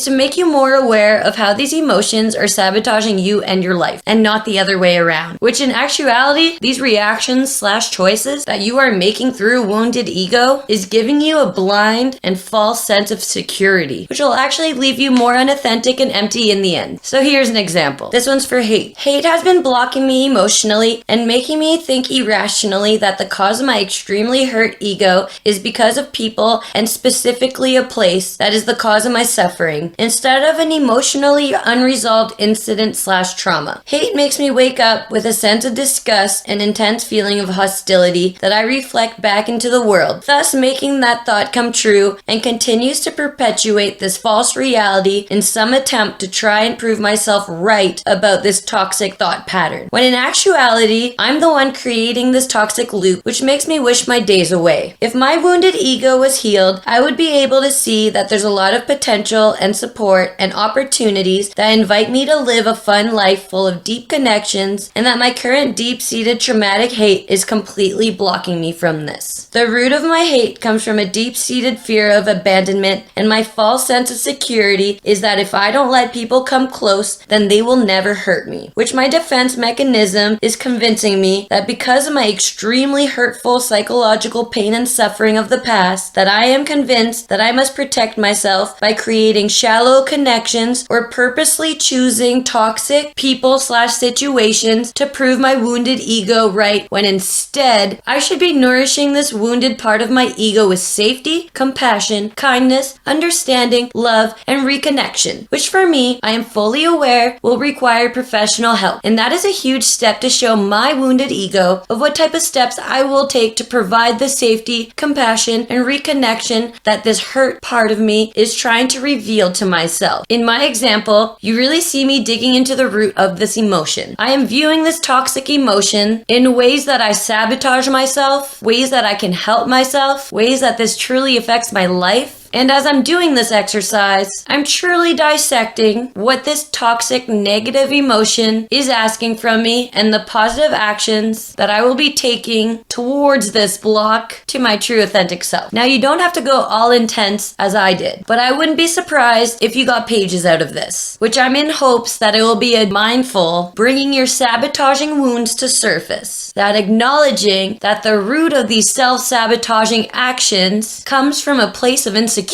to make you more aware of how these emotions are sabotaging you and your life, and not the other way around. Which in actuality, these reactions/choices that you are making through wounded ego is giving you a blind and false sense of security, which will actually leave you more unauthentic and empty in the end. So here's an example. This one's for hate. Hate has been blocking me emotionally and making me think irrationally that the cause of my extremely hurt ego is because of people and specifically a place that is the cause of my suffering, instead of an emotionally unresolved incident/trauma. Hate makes me wake up with a sense of disgust and intense feeling of hostility that I reflect back into the world, thus making that thought come true, and continues to perpetuate this false reality in some attempt to try and prove myself right about this toxic thought pattern. When in actuality, I'm the one creating this toxic loop, which makes me wish my days away. If my wounded ego was healed, I would be able to see that there's a lot of potential and support and opportunities that invite me to live a fun life full of deep connections, and that my current deep-seated traumatic hate is completely blocking me from this. The root of my hate comes from a deep-seated fear of abandonment, and my false sense of security is that if I don't let people come close, then they will never hurt me, which my defense mechanism is convincing me that because of my extremely hurtful psychological pain and suffering of the past, that I am convinced that I must protect myself by creating shallow connections or purposely choosing toxic people/situations to prove my wounded ego right, when instead I should be nourishing this wounded part of my ego with safety, compassion, kindness, understanding, love, and reconnection, which for me, I am fully aware will require professional help. And that is a huge step to show my wounded ego of what type of steps I will take to provide the safety, compassion, and reconnection that this hurt part of me is trying to reveal to myself. In my example, you really see me digging into the root of this emotion. I am viewing this toxic emotion in ways that I sabotage myself, ways that I can help myself, ways that this truly affects my life. And as I'm doing this exercise, I'm truly dissecting what this toxic negative emotion is asking from me and the positive actions that I will be taking towards this block to my true authentic self. Now, you don't have to go all intense as I did, but I wouldn't be surprised if you got pages out of this, which I'm in hopes that it will be a mindful, bringing your sabotaging wounds to surface, that acknowledging that the root of these self-sabotaging actions comes from a place of insecurity,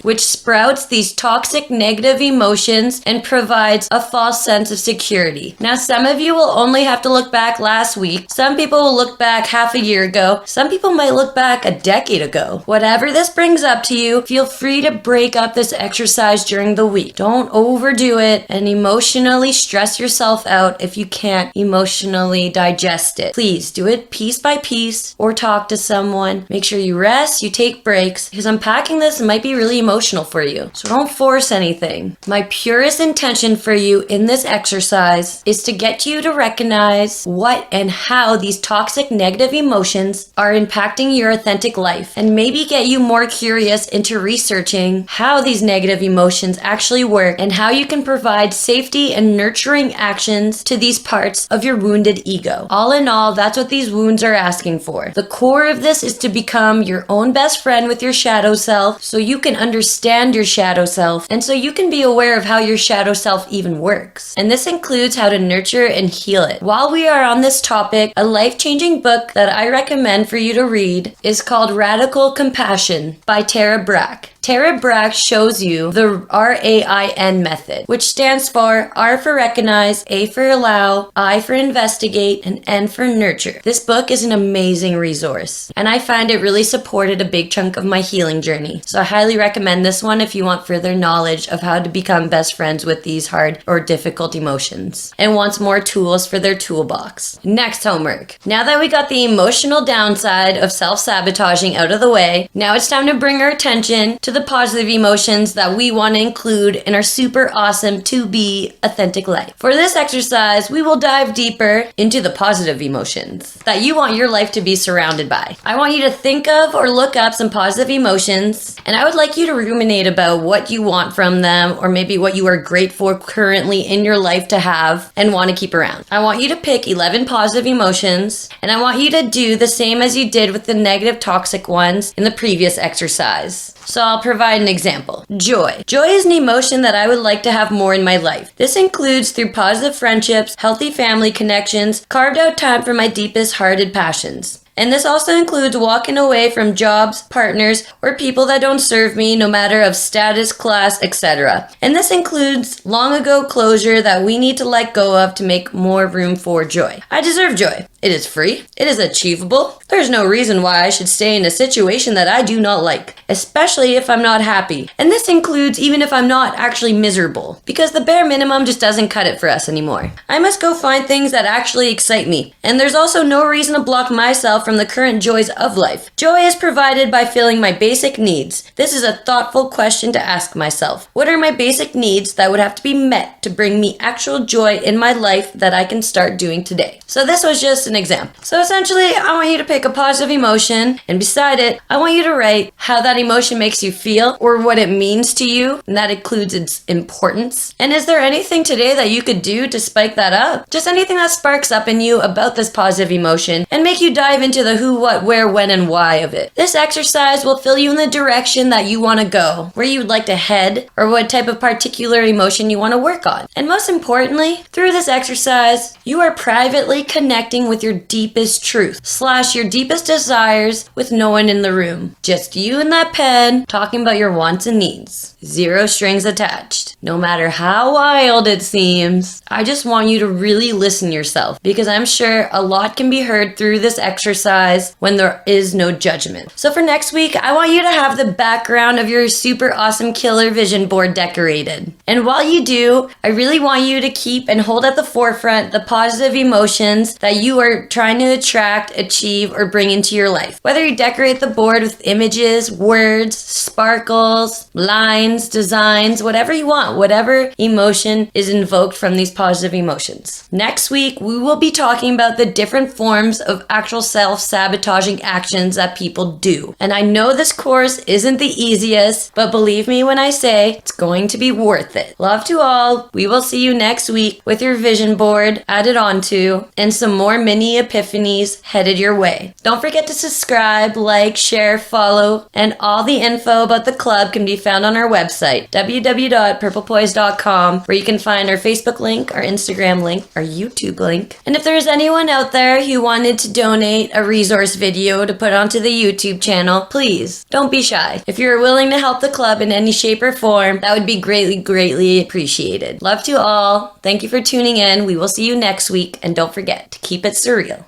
which sprouts these toxic negative emotions and provides a false sense of security. Now, some of you will only have to look back last week. Some people will look back half a year ago. Some people might look back a decade ago. Whatever this brings up to you, feel free to break up this exercise during the week. Don't overdo it and emotionally stress yourself out if you can't emotionally digest it. Please do it piece by piece or talk to someone. Make sure you rest, you take breaks, because unpacking this might be really emotional for you. So don't force anything. My purest intention for you in this exercise is to get you to recognize what and how these toxic negative emotions are impacting your authentic life, and maybe get you more curious into researching how these negative emotions actually work and how you can provide safety and nurturing actions to these parts of your wounded ego. All in all, that's what these wounds are asking for. The core of this is to become your own best friend with your shadow self, so you can understand your shadow self, and so you can be aware of how your shadow self even works. And this includes how to nurture and heal it. While we are on this topic, a life-changing book that I recommend for you to read is called Radical Compassion by Tara Brach. Tara Brach shows you the RAIN method, which stands for R for recognize, A for allow, I for investigate, and N for nurture. This book is an amazing resource, and I find it really supported a big chunk of my healing journey. So I highly recommend this one if you want further knowledge of how to become best friends with these hard or difficult emotions, and wants more tools for their toolbox. Next homework. Now that we got the emotional downside of self-sabotaging out of the way, now it's time to bring our attention to the positive emotions that we want to include in our super awesome to be authentic life. For this exercise, we will dive deeper into the positive emotions that you want your life to be surrounded by. I want you to think of or look up some positive emotions, and I would like you to ruminate about what you want from them, or maybe what you are grateful currently in your life to have and want to keep around. I want you to pick 11 positive emotions, and I want you to do the same as you did with the negative toxic ones in the previous exercise. So I'll provide an example. Joy. Joy is an emotion that I would like to have more in my life. This includes through positive friendships, healthy family connections, carved out time for my deepest hearted passions. And this also includes walking away from jobs, partners, or people that don't serve me, no matter of status, class, etc. And this includes long ago closure that we need to let go of to make more room for joy. I deserve joy. It is free. It is achievable. There's no reason why I should stay in a situation that I do not like, especially if I'm not happy. And this includes even if I'm not actually miserable, because the bare minimum just doesn't cut it for us anymore. I must go find things that actually excite me. And there's also no reason to block myself from the current joys of life. Joy is provided by filling my basic needs. This is a thoughtful question to ask myself. What are my basic needs that would have to be met to bring me actual joy in my life that I can start doing today? So this was just an example. So essentially, I want you to pick a positive emotion, and beside it, I want you to write how that emotion makes you feel or what it means to you, and that includes its importance. And is there anything today that you could do to spike that up? Just anything that sparks up in you about this positive emotion and make you dive into the who, what, where, when, and why of it. This exercise will fill you in the direction that you want to go, where you would like to head, or what type of particular emotion you want to work on. And most importantly, through this exercise, you are privately connecting with your deepest truth / your deepest desires with no one in the room. Just you and that pen talking about your wants and needs. Zero strings attached. No matter how wild it seems, I just want you to really listen to yourself, because I'm sure a lot can be heard through this exercise when there is no judgment. So for next week, I want you to have the background of your super awesome killer vision board decorated. And while you do, I really want you to keep and hold at the forefront the positive emotions that you are trying to attract, achieve, or bring into your life. Whether you decorate the board with images, words, sparkles, lines, designs, whatever you want, whatever emotion is invoked from these positive emotions. Next week, we will be talking about the different forms of actual self-sabotaging actions that people do. And I know this course isn't the easiest, but believe me when I say it's going to be worth it. Love to all. We will see you next week with your vision board added onto and some more mini epiphanies headed your way. Don't forget to subscribe, like, share, follow, and all the info about the club can be found on our website, www.purplepoise.com, where you can find our Facebook link, our Instagram link, our YouTube link. And if there's anyone out there who wanted to donate a resource video to put onto the YouTube channel, please don't be shy. If you're willing to help the club in any shape or form, that would be greatly appreciated. Love to all. Thank you for tuning in. We will see you next week, and don't forget to keep it surreal.